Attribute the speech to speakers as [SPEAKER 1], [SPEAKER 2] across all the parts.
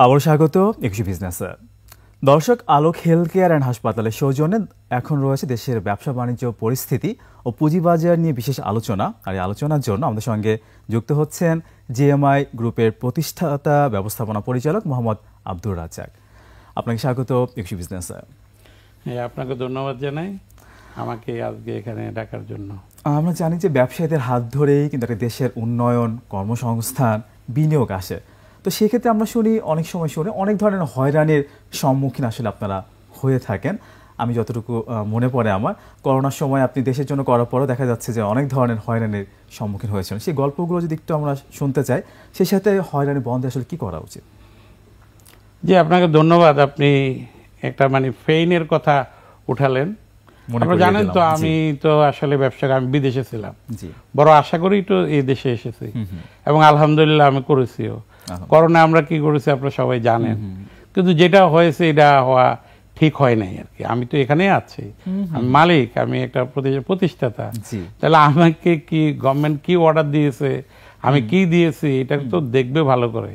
[SPEAKER 1] আবার স্বাগত একুশে বিজনেসে। দর্শক, আলোক হেলথ কেয়ার অ্যান্ড হাসপাতালের সৌজন্যে এখন রয়েছে দেশের ব্যবসা বাণিজ্য পরিস্থিতি ও পুঁজিবাজার নিয়ে বিশেষ আলোচনা। আর এই আলোচনার জন্য আমাদের সঙ্গে যুক্ত হচ্ছেন জিএমআই গ্রুপের প্রতিষ্ঠাতা ব্যবস্থাপনা পরিচালক মোহাম্মদ আব্দুর রাজ্জাক। আপনাকে স্বাগত একুশে বিজনেসে।
[SPEAKER 2] হ্যাঁ, আপনাকে ধন্যবাদ জানাই আমাকে আজকে এখানে ডাকার জন্য।
[SPEAKER 1] আমরা জানি যে ব্যবসায়ীদের হাত ধরেই কিন্তু একটা দেশের উন্নয়ন, কর্মসংস্থান, বিনিয়োগ আসে। তো সেক্ষেত্রে আমরা অনেক সময় শুনি অনেক ধরনের হয়রানির সম্মুখীন আসলে আপনারা হয়ে থাকেন। আমি যতটুকু মনে পড়ে আমার, করোনার সময় আপনি দেশের জন্য করার পরও দেখা যাচ্ছে যে অনেক ধরনের হয়রানির সম্মুখীন হয়েছেন। সেই গল্পগুলো যদি একটু আমরা শুনতে চাই, সেই সাথে হয়রানি বন্ধে আসলে কি করা উচিত?
[SPEAKER 2] জি, আপনাকে ধন্যবাদ। আপনি একটা ফেইনের কথা উঠালেন। আপনারা জানেন তো আমি তো আসলে ব্যবসা, আমি বিদেশে ছিলাম, বড় আশা করেই তো এই দেশে এসেছি এবং আলহামদুলিল্লাহ আমি করেছিও। করোনা আমরা কি করেছি আপনারা সবাই জানেন, কিন্তু যেটা হয়েছে এটা হওয়া ঠিক হয় নাই আর কি। আমি তো এখানে আছি, আমি মালিক, আমি একটা প্রতিষ্ঠাতা, তাহলে আমাকে কি গভর্নমেন্ট কি অর্ডার দিয়েছে, আমি কি দিয়েছি এটা তো দেখবে ভালো করে।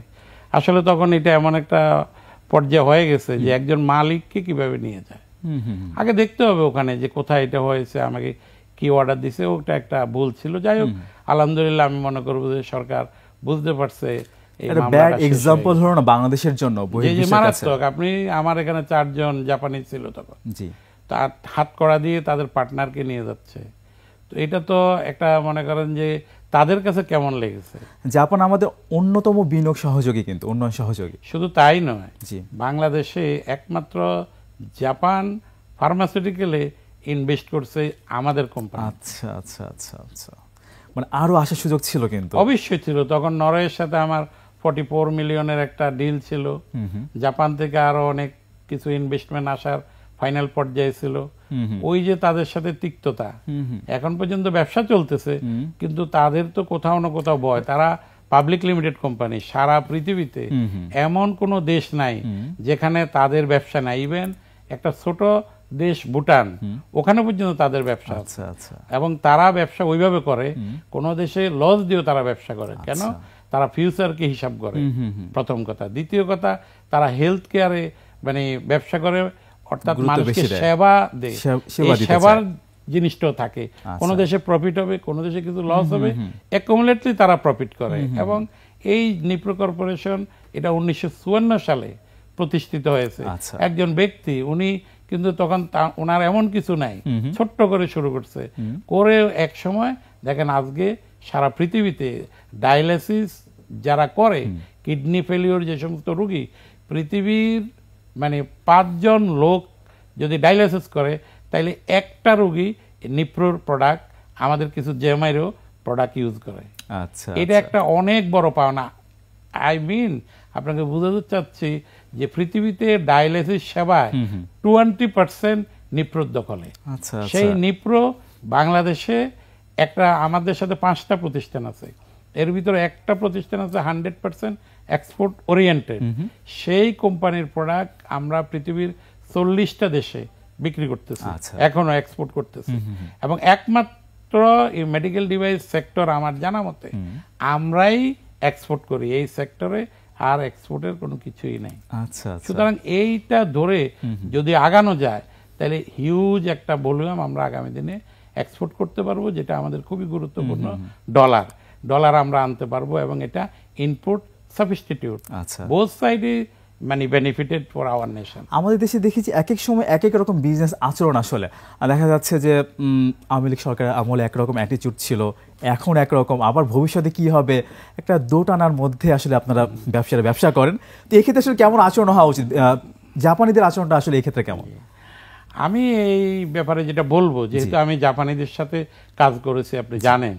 [SPEAKER 2] আসলে তখন এটা এমন একটা পর্যায়ে হয়ে গেছে যে একজন মালিককে কিভাবে নিয়ে যায়, আগে দেখতে হবে ওখানে যে কোথায় এটা হয়েছে, আমাকে কি অর্ডার দিছে, ওটা একটা ভুল ছিল। যাই হোক, আলহামদুলিল্লাহ আমি মনে করবো যে সরকার বুঝতে পারছে।
[SPEAKER 1] বাংলাদেশের জন্য
[SPEAKER 2] মারাত্মক। আপনি আমার এখানে 4 জন জাপানি ছিল তখন, তার হাত কড়া দিয়ে তাদের পার্টনারকে নিয়ে যাচ্ছে। তো এটা তো একটা মনে করেন যে তাদের কাছে কেমন লেগেছে।
[SPEAKER 1] জাপান আমাদের অন্যতম বিনিয়োগ সহযোগী, কিন্তু উন্নয়ন সহযোগী।
[SPEAKER 2] শুধু তাই নয়, বাংলাদেশে একমাত্র জাপান ফার্মাসিউটিক্যালে ইনভেস্ট করছে আমাদের কোম্পানি।
[SPEAKER 1] আচ্ছা আচ্ছা আচ্ছা আচ্ছা, আরো আসার সুযোগ ছিল? কিন্তু
[SPEAKER 2] অবশ্যই ছিল। তখন নরওয়ের সাথে আমার 44 মিলিয়নের একটা ডিল ছিল। জাপান থেকে আরো অনেক কিছু ইনভেস্টমেন্ট আসার ফাইনাল পর্যায়ে ছিল। ওই যে তাদের সাথে তিক্ততা, এখন পর্যন্ত ব্যবসা চলতেছে, কিন্তু তাদের তো কোথাও না কোথাও ভয়। তারা পাবলিক লিমিটেড কোম্পানি, সারা পৃথিবীতে এমন কোনো দেশ নাই যেখানে তাদের ব্যবসা নাই। ইভেন একটা ছোট দেশ ভুটান, ওখানে পর্যন্ত তাদের ব্যবসা আছে। এবং তারা ব্যবসা ওইভাবে করে, কোন দেশে লস দিয়েও তারা ব্যবসা করে। কেন? তারা ফিউচারকে হিসাব করে, প্রথম কথা। দ্বিতীয় কথা, তারা হেলথ কেয়ারে ব্যবসা করে, অর্থাৎ মানুষকে সেবা দেয়। সেবার জিনিসটাও থাকে। কোন দেশে প্রফিট হবে, কোন দেশে কিছু লস হবে, অ্যাকুমুলেটলি তারা প্রফিট করে। এবং এই নিপ্রো কর্পোরেশন এটা 1954 সালে প্রতিষ্ঠিত হয়েছে। একজন ব্যক্তি, উনি কিন্তু তখন ওনার এমন কিছু নাই, ছোট্ট করে শুরু করছে, করে এক সময় দেখেন আজকে সারা পৃথিবীতে ডায়ালিসিস যারা করে, কিডনি ফেলিওর যে সমস্ত রোগী, পৃথিবীর 5 জন লোক যদি ডায়ালিসিস করে, তাইলে একটা রোগী নিপ্রোর প্রোডাক্ট, আমাদের কিছু জিএমআইরও প্রোডাক্ট ইউজ করে। এটা একটা অনেক বড় পাওনা। আপনাকে বুঝাতে চাচ্ছি যে পৃথিবীতে ডায়ালিসিস সেবায় 20% নিপ্রোর দখলে। সেই নিপ্রো বাংলাদেশে একটা, আমাদের সাথে 5টা প্রতিষ্ঠান আছে, এর ভিতরে একটা প্রতিষ্ঠান আছে 100% এক্সপোর্ট ওরিয়েন্টেড। সেই কোম্পানির প্রোডাক্ট আমরা পৃথিবীর 40টা দেশে বিক্রি করতেছি, এখনো এক্সপোর্ট করতেছি। এবং একমাত্র এই মেডিকেল ডিভাইস সেক্টর আমার জানা মতে আমরাই এক্সপোর্ট করি এই সেক্টরে, আর এক্সপোর্টের কোনো কিছুই নাই। সুতরাং এইটা ধরে যদি আগানো যায়, তাহলে হিউজ একটা ভলিউম আমরা আগামী দিনে এক্সপোর্ট করতে পারবো, যেটা আমাদের খুবই গুরুত্বপূর্ণ। ডলার আমরা আনতে পারবো, এবং এটা ইনপুট সাবস্টিটিউট, বোথ সাইডে বেনিফিটেড ফর আওয়ার নেশন।
[SPEAKER 1] আমাদের দেশে দেখেছি এক এক সময় এক এক রকম বিজনেস আচরণ। আসলে দেখা যাচ্ছে যে আওয়ামী লীগ সরকারের আমলে একরকম অ্যাটিটিউড ছিল, এখন একরকম, আবার ভবিষ্যতে কি হবে, একটা দোটানার মধ্যে আসলে আপনারা ব্যবসা করেন। তো এই ক্ষেত্রে আসলে কেমন আচরণ হওয়া উচিত? জাপানিদের আচরণটা আসলে এই ক্ষেত্রে কেমন?
[SPEAKER 2] আমি এই ব্যাপারে যেটা বলবো, যেহেতু আমি জাপানিদের সাথে কাজ করেছি, আপনি জানেন,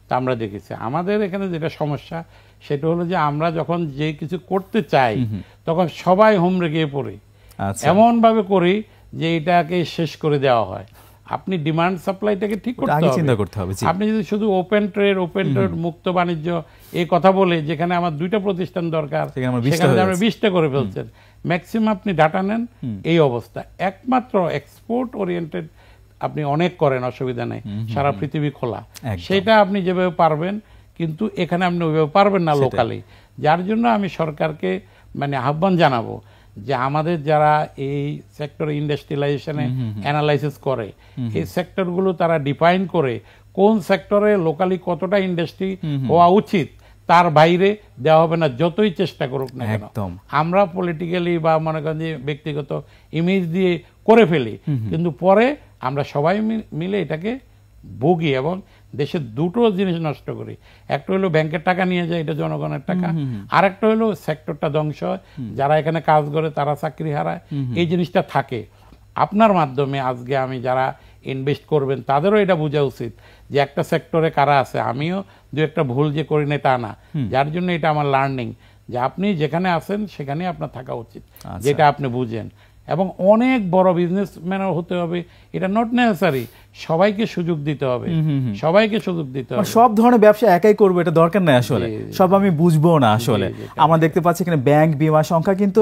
[SPEAKER 2] তা আমরা দেখেছি আমাদের এখানে যেটা সমস্যা, সেটা হলো যে আমরা যখন যে কিছু করতে চাই তখন সবাই হুমড়ে গিয়ে পড়ি, এমন ভাবে করি যে এটাকে শেষ করে দেওয়া হয়। আপনি ডিমান্ড সাপ্লাইটাকে ঠিক করতে হবে। আপনি যদি শুধু ওপেন ট্রেড মুক্ত বাণিজ্য এই কথা বলে, যেখানে আমার 2টা প্রতিষ্ঠান দরকার, সেখানে আমরা 20টা করে ফেলছেন। ম্যাক্সিমাম আপনি ডাটা নেন, এই অবস্থা। একমাত্র এক্সপোর্ট ওরিয়েন্টেড আপনি অনেক করেন, অসুবিধা নেই, সারা পৃথিবী খোলা, সেটা আপনি যেভাবে পারবেন, কিন্তু এখানে আপনি ওইভাবে পারবেন না লোকালি। যার জন্য আমি সরকারকে মানে আহ্বান জানাবো যে আমাদের যারা এই সেক্টরে ইন্ডাস্ট্রিয়ালাইজেশনে অ্যানালাইসিস করে, এই সেক্টরগুলো তারা ডিফাইন করে কোন সেক্টরে লোকালি কতটা ইন্ডাস্ট্রি হওয়া উচিত তার বাইরে দেওয়া হবে না, যতই চেষ্টা করুক না কেন। আমরা পলিটিক্যালি বা মনে করেন যে ব্যক্তিগত ইমেজ দিয়ে করে ফেলি, কিন্তু পরে আমরা সবাই মিলে এটাকে ভুগি এবং দেশের দুটো জিনিস নষ্ট করি। একটা হলো ব্যাংকের টাকা নিয়ে যায়, এটা জনগণের টাকা, আর একটা হলো সেক্টরটা ধ্বংস হয়, যারা এখানে কাজ করে তারা চাকরি হারায়, এই জিনিসটা থাকে। আপনার মাধ্যমে আজকে আমি যারা ইনভেস্ট করবেন তাদেরও এটা বোঝা উচিত যে একটা সেক্টরে কারা আছে, আমিও দু একটা ভুল যে করি না তা না, যার জন্য এটা আমার লার্নিং যে আপনি যেখানে আছেন সেখানে আপনার থাকা উচিত, যেটা আপনি বুঝেন। এবং অনেক বড় বিজনেসম্যানও হতে হবে, এটা নট নেসেসারি, সবাইকে সুযোগ দিতে হবে, সবাইকে সুযোগ দিতে হবে।
[SPEAKER 1] সব ধরনের ব্যবসা একাই করবো এটা দরকার নাই, আসলে সব আমি বুঝবো না। আসলে আমরা দেখতে পাচ্ছি এখানে ব্যাংক বিমা সংখ্যা কিন্তু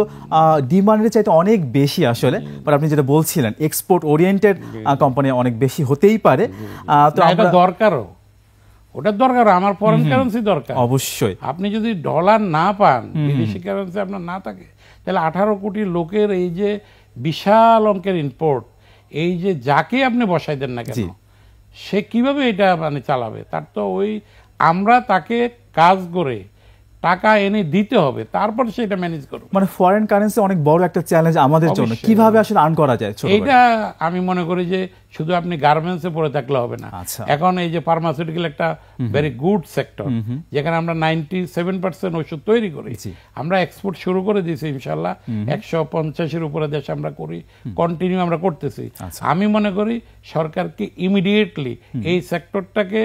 [SPEAKER 1] ডিমান্ডের চাইতে অনেক বেশি আসলে, বাট আপনি যেটা বলছিলেন এক্সপোর্ট ওরিয়েন্টেড কোম্পানি অনেক বেশি হতেই পারে।
[SPEAKER 2] তো এটা দরকারও, ওটার দরকার, আমার ফরেন কারেন্সি দরকার
[SPEAKER 1] অবশ্যই।
[SPEAKER 2] আপনি যদি ডলার না পান, বিদেশি কারেন্সি আপনার না থাকে, তাহলে 18 কোটি লোকের এই যে বিশাল অঙ্কের ইম্পোর্ট, এই যে যাকে আপনি বসাই দেন না কেন, সে কিভাবে এটা মানে চালাবে? তার তো ওই আমরা তাকে কাজ করে টাকা এনে দিতে হবে, তারপর সেটা ম্যানেজ করবে।
[SPEAKER 1] মানে ফরেন কারেন্সি অনেক বড় একটা চ্যালেঞ্জ আমাদের জন্য, কিভাবে আসলে আর্ন করা যায়
[SPEAKER 2] এইটা আমি মনে করি যে শুধু আপনি গার্মেন্টসে পড়ে থাকলে হবে না। এখন এই যে ফার্মাসিউটিক্যাল একটা ভেরি গুড সেক্টর, যেখানে আমরা 97% ওষুধ তৈরি করি, আমরা এক্সপোর্ট শুরু করে দিয়েছি ইনশাল্লাহ, 150-এর উপরে দেশ আমরা করি, কন্টিনিউ আমরা করতেছি। আমি মনে করি সরকারকে ইমিডিয়েটলি এই সেক্টরটাকে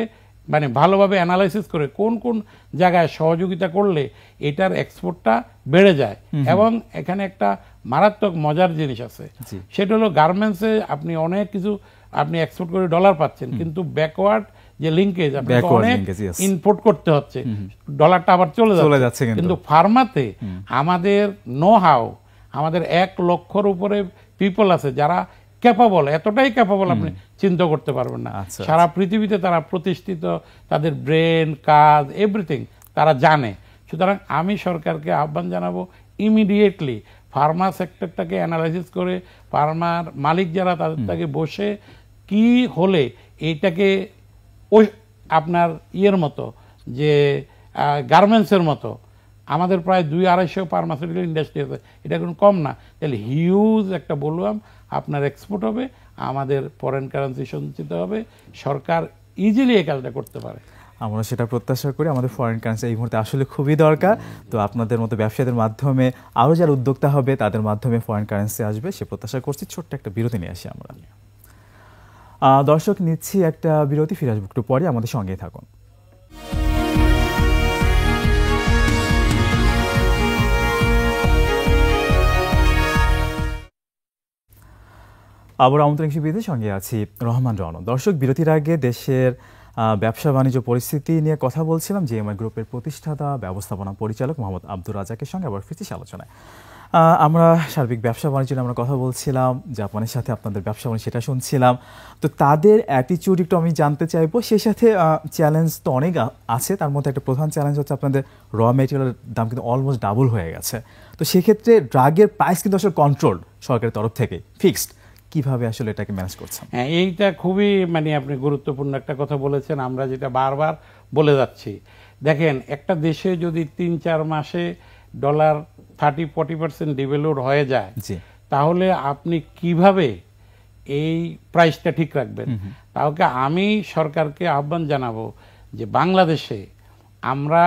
[SPEAKER 2] মানে ভালোভাবে অ্যানালাইসিস করে কোন কোন জায়গায় সহযোগিতা করলে এটার এক্সপোর্টটা বেড়ে যায়। এবং এখানে একটা মারাত্মক মজার জিনিস আছে, সেটা হলো গার্মেন্টসে আপনি অনেক কিছু আপনি এক্সপোর্ট করে ডলার পাচ্ছেন, কিন্তু ব্যাকওয়ার্ড যে লিঙ্কেজ আপনি অনেক ইম্পোর্ট করতে হচ্ছে, ডলারটা আবার চলে যাচ্ছে। কিন্তু ফার্মাতে আমাদের নো হাউ, আমাদের 1 লক্ষর উপরে পিপল আছে যারা ক্যাপাবল, এতটাই ক্যাপাবল আপনি চিন্তা করতে পারবেন না। সারা পৃথিবীতে তারা প্রতিষ্ঠিত, তাদের ব্রেন, কাজ, এভরিথিং তারা জানে। সুতরাং আমি সরকারকে আহ্বান জানাবো ইমিডিয়েটলি ফার্মা সেক্টরটাকে অ্যানালাইসিস করে ফার্মার মালিক যারা তাদের থেকে বসে কি হলে এইটাকে ওই আপনার ইয়ের মতো যে গার্মেন্টসের মতো আমাদের প্রায় 200-250 ফার্মাসিউটিক্যাল ইন্ডাস্ট্রি আছে, এটা কোনো কম না, তাহলে হিউজ একটা বললাম আপনার এক্সপোর্ট হবে, আমাদের ফরেন কারেন্সি সঞ্চিত হবে, সরকার ইজিলি এই কাজটা করতে পারে।
[SPEAKER 1] আমরা সেটা প্রত্যাশা করি। আমাদের ফরেন কারেন্সি এই মুহূর্তে আসলে খুবই দরকার। তো আপনাদের মতো ব্যবসায়ীদের মাধ্যমে আরও যারা উদ্যোক্তা হবে তাদের মাধ্যমে ফরেন কারেন্সি আসবে সে প্রত্যাশা করছি। ছোট্ট একটা বিরতি নিয়ে আসি আমরা। দর্শক, নিচ্ছি একটা বিরতি, ফিরে আসবো একটু পরে, আমাদের সঙ্গেই থাকুন। আবার আমন্ত্রণ শিবিরের সঙ্গে আছি রহমান রণ। দর্শক, বিরতির আগে দেশের ব্যবসা বাণিজ্য পরিস্থিতি নিয়ে কথা বলছিলাম জিএমআই গ্রুপের প্রতিষ্ঠাতা ব্যবস্থাপনা পরিচালক মোহাম্মদ আব্দুর রাজ্জাকের সঙ্গে। আবার ফিরছি আলোচনায়। আমরা সার্বিক ব্যবসা বাণিজ্য নিয়ে আমরা কথা বলছিলাম, জাপানের সাথে আপনাদের ব্যবসা বাণিজ্য সেটা শুনছিলাম। তো তাদের অ্যাটিটিউড একটু আমি জানতে চাইবো। সেই সাথে চ্যালেঞ্জ তো অনেক আছে, তার মধ্যে একটা প্রধান চ্যালেঞ্জ হচ্ছে আপনাদের র মেটেরিয়ালের দাম কিন্তু অলমোস্ট ডাবল হয়ে গেছে। তো সেক্ষেত্রে ড্রাগের প্রাইস কিন্তু আসলে কন্ট্রোল সরকারের তরফ থেকে ফিক্সড, কিভাবে আসলে এটাকে ম্যানেজ করছেন?
[SPEAKER 2] হ্যাঁ, এইটা খুবই মানে আপনি গুরুত্বপূর্ণ একটা কথা বলেছেন। আমরা যেটা বারবার বলে যাচ্ছি, দেখেন একটা দেশে যদি 3-4 মাসে ডলার 30-40% ডিভ্যালুড হয়ে যায়, তাহলে আপনি কিভাবে এই প্রাইসটা ঠিক রাখবেন? তাহলে আমি সরকারকে আহ্বান জানাবো যে বাংলাদেশে আমরা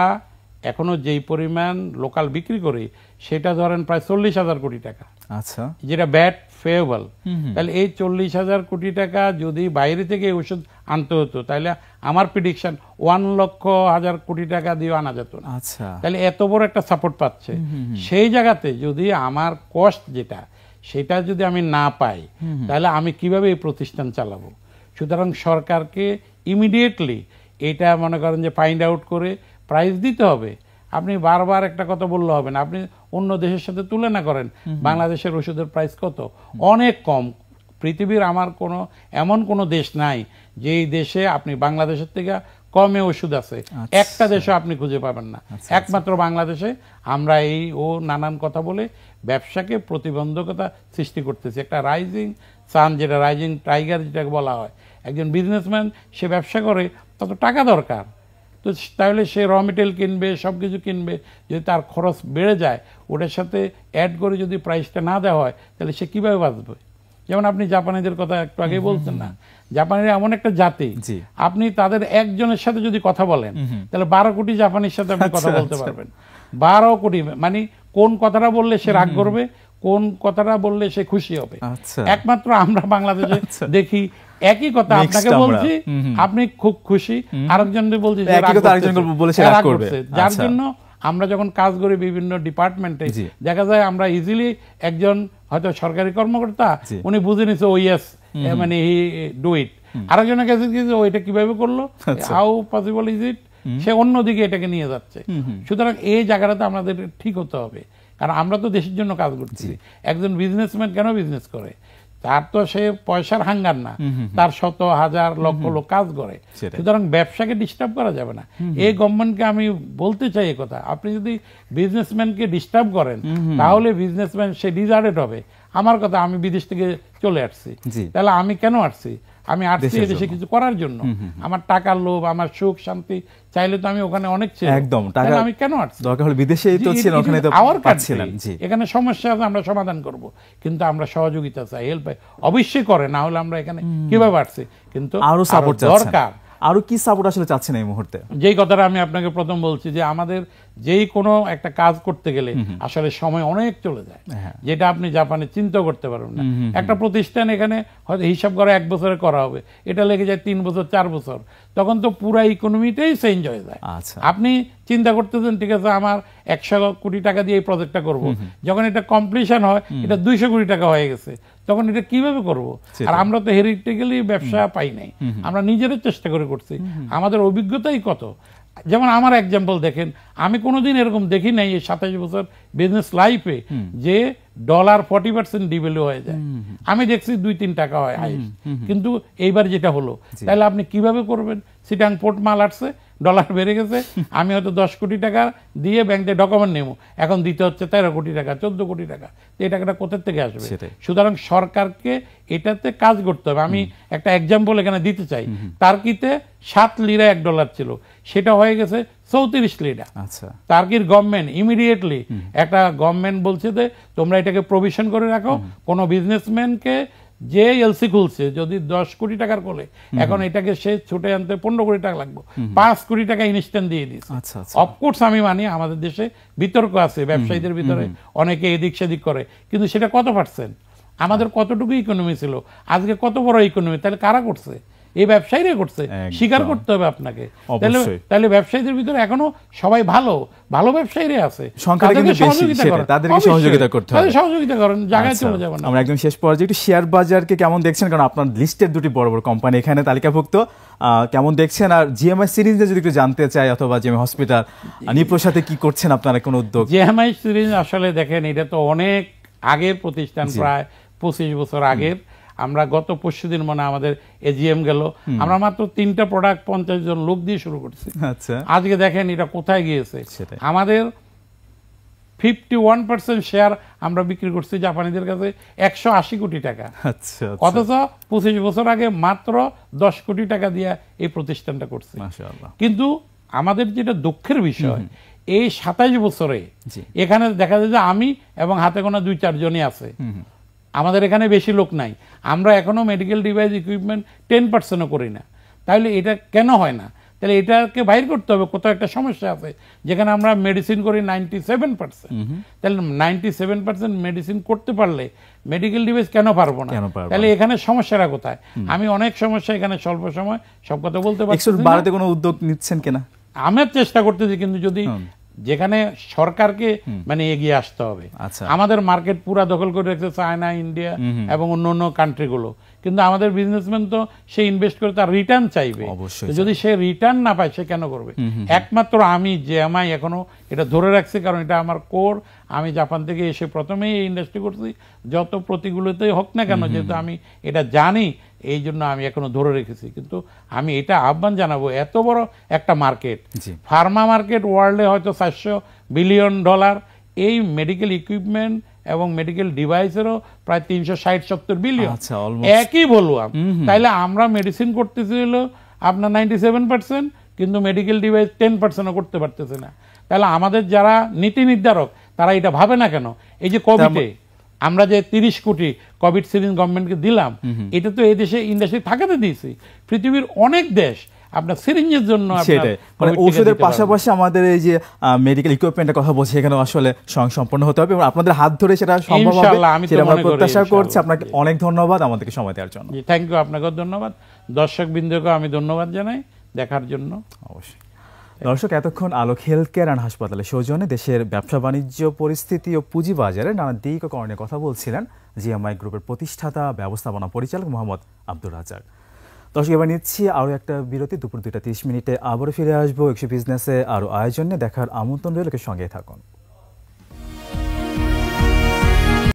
[SPEAKER 2] এখনো যেই পরিমাণ লোকাল বিক্রি করি সেটা ধরেন প্রায় 40,000 কোটি টাকা,
[SPEAKER 1] আচ্ছা,
[SPEAKER 2] যেটা ব্যাট ফেয়েবল। তাহলে এই 40,000 কোটি টাকা যদি বাইরে থেকে ওষুধ আনতে হতো, তাহলে আমার প্রেডিকশন 1,00,000 কোটি টাকা দিয়ে আনা যেত না।
[SPEAKER 1] আচ্ছা,
[SPEAKER 2] তাহলে এত বড় একটা সাপোর্ট পাচ্ছে। সেই জায়গাতে যদি আমার কস্ট যেটা সেটা যদি আমি না পাই, তাহলে আমি কিভাবে এই প্রতিষ্ঠান চালাবো? সুতরাং সরকারকে ইমিডিয়েটলি এটা মনে করেন যে ফাইন্ড আউট করে প্রাইস দিতে হবে। আপনি বারবার একটা কথা বললে হবে না, আপনি অন্য দেশের সাথে তুলনা করেন, বাংলাদেশের ওষুধের প্রাইস কত, অনেক কম। পৃথিবীর আমার এমন কোনো দেশ নাই যেই দেশে আপনি বাংলাদেশের থেকে কমে ওষুধ আছে, একটা দেশে আপনি খুঁজে পাবেন না। একমাত্র বাংলাদেশে আমরা এই নানান কথা বলে ব্যবসাকে প্রতিবন্ধকতা সৃষ্টি করতেছি। একটা রাইজিং সান, যেটা রাইজিং টাইগার যেটাকে বলা হয়, একজন বিজনেসম্যান সে ব্যবসা করে, তত টাকা দরকার, তো তাহলে সে র মেটেরিয়াল কিনবে, সব কিছু কিনবে, যদি তার খরচ বেড়ে যায় ওটার সাথে অ্যাড করে যদি প্রাইসটা না দেওয়া হয় তাহলে সে কীভাবে বাঁচবে? যেমন আপনি জাপানিদের কথা একটু আগে বলছেন না, জাপানিরা এমন একটা জাতি, আপনি তাদের একজনের সাথে যদি কথা বলেন তাহলে 12 কোটি জাপানির সাথে আপনি কথা বলতে পারবেন। 12 কোটি, মানে কোন কথাটা বললে সে রাগ করবে, কোন কথাটা বললে সে খুশি হবে। একমাত্র আমরা বাংলাদেশে দেখি একই কথা আপনাকে বলছি, আপনি খুব খুশি, আরেকজন বলছি রাগ করছে। যার জন্য আমরা যখন কাজ করি বিভিন্ন ডিপার্টমেন্টে, দেখা যায় আমরা ইজিলি একজন হয়তো সরকারি কর্মকর্তা, উনি বুঝে নিছে ও ইয়েস, মানে হি ডু ইট। আরেকজনের কাছে ওইটা কিভাবে করলো, হাউ পসিবল ইজ ইট, সে অন্যদিকে এটাকে নিয়ে যাচ্ছে। সুতরাং এই জায়গাটাতে আমাদের ঠিক হতে হবে, কারণ আমরা তো দেশের জন্য কাজ করছি। একজন বিজনেসম্যান কেন বিজনেস করে? তার তো সে পয়সার হাঙ্গার না, তার শত হাজার লক্ষ লোক কাজ করে। সুতরাং ব্যবসাকে ডিস্টার্ব করা যাবে না। এই গভর্নমেন্টকে আমি বলতে চাই এই কথা, আপনি যদি বিজনেসম্যানকে ডিস্টার্ব করেন তাহলে বিজনেসম্যান সে ডিজার্টেড হবে। আমার কথা, আমি বিদেশ থেকে চলে আসছি, তাহলে আমি কেন আসছি? আমি আসছি এদেশে কিছু করার জন্য। আমার টাকার লোভ, আমার সুখ শান্তি চাইলে তো আমি ওখানে অনেক ছিল, একদম টাকা আমি কেন আসছি? দরকার হলে বিদেশেই তো ছিলেন, ওখানে তো পাচ্ছিলেন। এখানে সমস্যা আছে, আমরা সমাধান করব, কিন্তু আমরা সহযোগিতা চাই, হেল্প অবশ্যই করে, না হলে আমরা এখানে কিভাবে আসছি? কিন্তু আরো সাপোর্ট দরকার। আরো কি সাপোর্ট আসলে চাচ্ছেন এই মুহূর্তে? যেই কথাটা আমি আপনাকে প্রথম বলছি, যে আমাদের যেই কোনো একটা কাজ করতে গেলে আসলে সময় অনেক চলে যায়, যেটা আপনি জাপানে চিন্তা করতে পারবেন না। একটা প্রতিষ্ঠান এখানে হয়তো হিসাব করা 1 বছরে করা হবে, এটা লেগে যায় 3 বছর 4 বছর, তখন তো পুরো ইকোনমিটাই চেঞ্জ হয়ে যায়। আপনি চিন্তা করতেছেন, ঠিক আছে আমার 100 কোটি টাকা দিয়ে এই প্রজেক্টটা করব, যখন এটা কমপ্লিশন হয় এটা 200 কোটি টাকা হয়ে গেছে, তখন এটা কিভাবে করব? আর আমরা তো হেরিটেক্যালি ব্যবসা পাই নাই, আমরা নিজেদের চেষ্টা করে করছি, আমাদের অভিজ্ঞতাই কত। যেমন আমার এক্সাম্পল দেখেন, আমি কোনোদিন এরকম দেখি নাই এই 27 বছর বিজনেস লাইফে যে ডলার 40% ডিভ্যালু হয়ে যায়। আমি দেখছি 2-3 টাকা হয় হাইস্ট, কিন্তু এইবার যেটা হলো, তাহলে আপনি কিভাবে করবেন? সিটাং পোর্ট মাল আসছে, ডলার বেড়ে গেছে, আমি হয়তো 10 কোটি টাকা দিয়ে ব্যাংকে ডকুমেন্ট নেব, এখন দিতে হচ্ছে 13 কোটি টাকা, 14 কোটি টাকা, এই টাকাটা কোথা থেকে আসবে? সুতরাং সরকারকে এটাতে কাজ করতে হবে। আমি একটা এক্সাম্পল এখানে দিতে চাই, টার্কিতে 7 লিরা $1 ছিল, সেটা হয়ে গেছে 34 লিরা। টার্কির গভর্নমেন্ট ইমিডিয়েটলি একটা গভর্নমেন্ট বলছে যে তোমরা এটাকে প্রভিশন করে রাখো, কোনো বিজনেসম্যানকে যে এলসি খুলছে যদি 10 কোটি টাকার কোলে, এখন এটাকে সে ছুটে আনতে 15 কোটি টাকা লাগবে, 5 কোটি টাকা ইনস্ট্যান্ট দিয়ে দিচ্ছে। অফকোর্স আমি মানি আমাদের দেশে বিতর্ক আছে, ব্যবসায়ীদের ভিতরে অনেকে এদিক সেদিক করে, কিন্তু সেটা কত পার্সেন্ট? আমাদের কতটুকু ইকোনমি ছিল, আজকে কত বড় ইকোনমি, তাহলে কারা করছে? এই ব্যবসায়ীরা করছে, স্বীকার করতে হবে আপনাকে। তাহলে ব্যবসায়ীদের ভিতরে এখনো সবাই ভালো ভালো ব্যবসায়ীরা আছে, সহযোগিতা করেন, জায়গায় চলে যাবেন। আমরা একদম শেষ পর্যায়ে একটু শেয়ার বাজারকে কেমন দেখছেন, কারণ আপনার লিস্টের 2টি বড় বড় কোম্পানি এখানে তালিকাভুক্ত, কেমন দেখছেন? আর জিএমআই সিরিজে যদি একটু জানতে চাই, অথবা জিএমআই হসপিটাল নিপ্রোর সাথে কি করছেন আপনারা, কোন উদ্যোগ? জিএমআই সিরিজ আসলে দেখেন, এটা তো অনেক আগের প্রতিষ্ঠান, প্রায় 25 বছর আগের। আমরা গত পরশুদিন মনে আমাদের এজিএম গেল, আমরা মাত্র 3টা প্রোডাক্ট 50 জন লোক দিয়ে শুরু করছি। আজকে দেখেন এটা কোথায় গিয়েছে। আমাদের 51% শেয়ার আমরা বিক্রি করছি জাপানিদের কাছে 180 কোটি টাকা, অথচ 25 বছর আগে মাত্র 10 কোটি টাকা দিয়ে এই প্রতিষ্ঠানটা করছে। কিন্তু আমাদের যেটা দুঃখের বিষয়, এই 27 বছরে এখানে দেখা যায় যে আমি এবং হাতে গোনা 2-4 জনই আছে, আমাদের এখানে বেশি লোক নাই, আমরা এখনো মেডিকেল ডিভাইস ইকুইপমেন্ট 10%ও করি না। তাহলে এটা কেন হয় না? তাহলে এটাকে বাইর করতে হবে, কোথাও একটা সমস্যা আছে। যেখানে আমরা মেডিসিন করি 97%, তাহলে 97% মেডিসিন করতে পারলে মেডিকেল ডিভাইস কেন পারবো না? তাহলে এখানে সমস্যাটা কোথায়? আমি অনেক সমস্যা এখানে স্বল্প সময় সব কথা বলতে পারছি না। বাড়াতে কোনো উদ্যোগ নিচ্ছেন কিনা? আমি চেষ্টা করতেছি, কিন্তু যদি যেখানে সরকারকে মানে এগিয়ে আসতে হবে। আমাদের মার্কেট পুরা দখল করে রেখেছে চায়না, ইন্ডিয়া এবং অন্য কান্ট্রিগুলো, কিন্তু আমাদের বিজনেসম্যান তো সে ইনভেস্ট করে তার রিটার্ন চাইবে, যদি সে রিটার্ন না পায় সে কেন করবে? একমাত্র আমি জিএমআই এখনো এটা ধরে রাখছি, কারণ এটা আমার কোর। আমি জাপান থেকে এসে প্রথমেই এই ইন্ডাস্ট্রি করছি, যত প্রতিকূলতাই হোক না কেন, যেহেতু আমি এটা জানি এই জন্য আমি এখনো ধরে রেখেছি। কিন্তু আমি এটা আহ্বান জানাবো, এত বড় একটা মার্কেট, ফার্মা মার্কেট, ওয়ার্ল্ডে হয়তো $400 বিলিয়ন, এই মেডিকেল ইকুইপমেন্ট এবং মেডিকেল ডিভাইসেরও প্রায় 360-70 বিলিয়ন, একই বললাম। তাইলে আমরা মেডিসিন করতেছি হলো আপনার 97%, কিন্তু মেডিকেল ডিভাইস 10%ও করতে পারতেছে না। তাহলে আমাদের যারা নীতি নির্ধারক তারা এটা ভাবে না কেন? এই যে কোভিডে আমরা যে 30 কোটি কোভিড সিরিঞ্জ গভর্নমেন্টকে দিলাম, এটা তো এই দেশে ইন্ডাস্ট্রি থাকাতে দিয়েছি। পৃথিবীর অনেক দেশ আপনার সিরিঞ্জের জন্য
[SPEAKER 1] মানে ঔষধের পাশাপাশি আমাদের এই যে মেডিকেল ইকুইপমেন্টের কথা বলছি, এখানে আসলে স্বয়ংসম্পূর্ণ হতে হবে এবং আপনাদের হাত ধরে সেটা সম্ভব হবে, সেটা আমরা প্রত্যাশা করছি। আপনাকে অনেক ধন্যবাদ আমাদেরকে সময় দেওয়ার জন্য।
[SPEAKER 2] থ্যাংক ইউ, আপনাকেও ধন্যবাদ। দর্শক বৃন্দকে আমি ধন্যবাদ জানাই দেখার জন্য।
[SPEAKER 1] অবশ্যই দর্শক, এতক্ষণ আলোক হেলথ কেয়ার অ্যান্ড হাসপাতালের সৌজন্যে দেশের ব্যবসা বাণিজ্য পরিস্থিতি ও পুঁজিবাজারে নানা দিক ও করণীয় কথা বলছিলেন জিএমআই গ্রুপের প্রতিষ্ঠাতা ব্যবস্থাপনা পরিচালক মোহাম্মদ আব্দুর রাজ্জাক। দর্শক, এবার নিচ্ছি আরও একটা বিরতি। দুপুর 2টা 30 মিনিটে আবারও ফিরে আসবো 100 বিজনেসে আরও আয়োজনে। দেখার আমন্ত্রণ রইল, সঙ্গে থাকুন।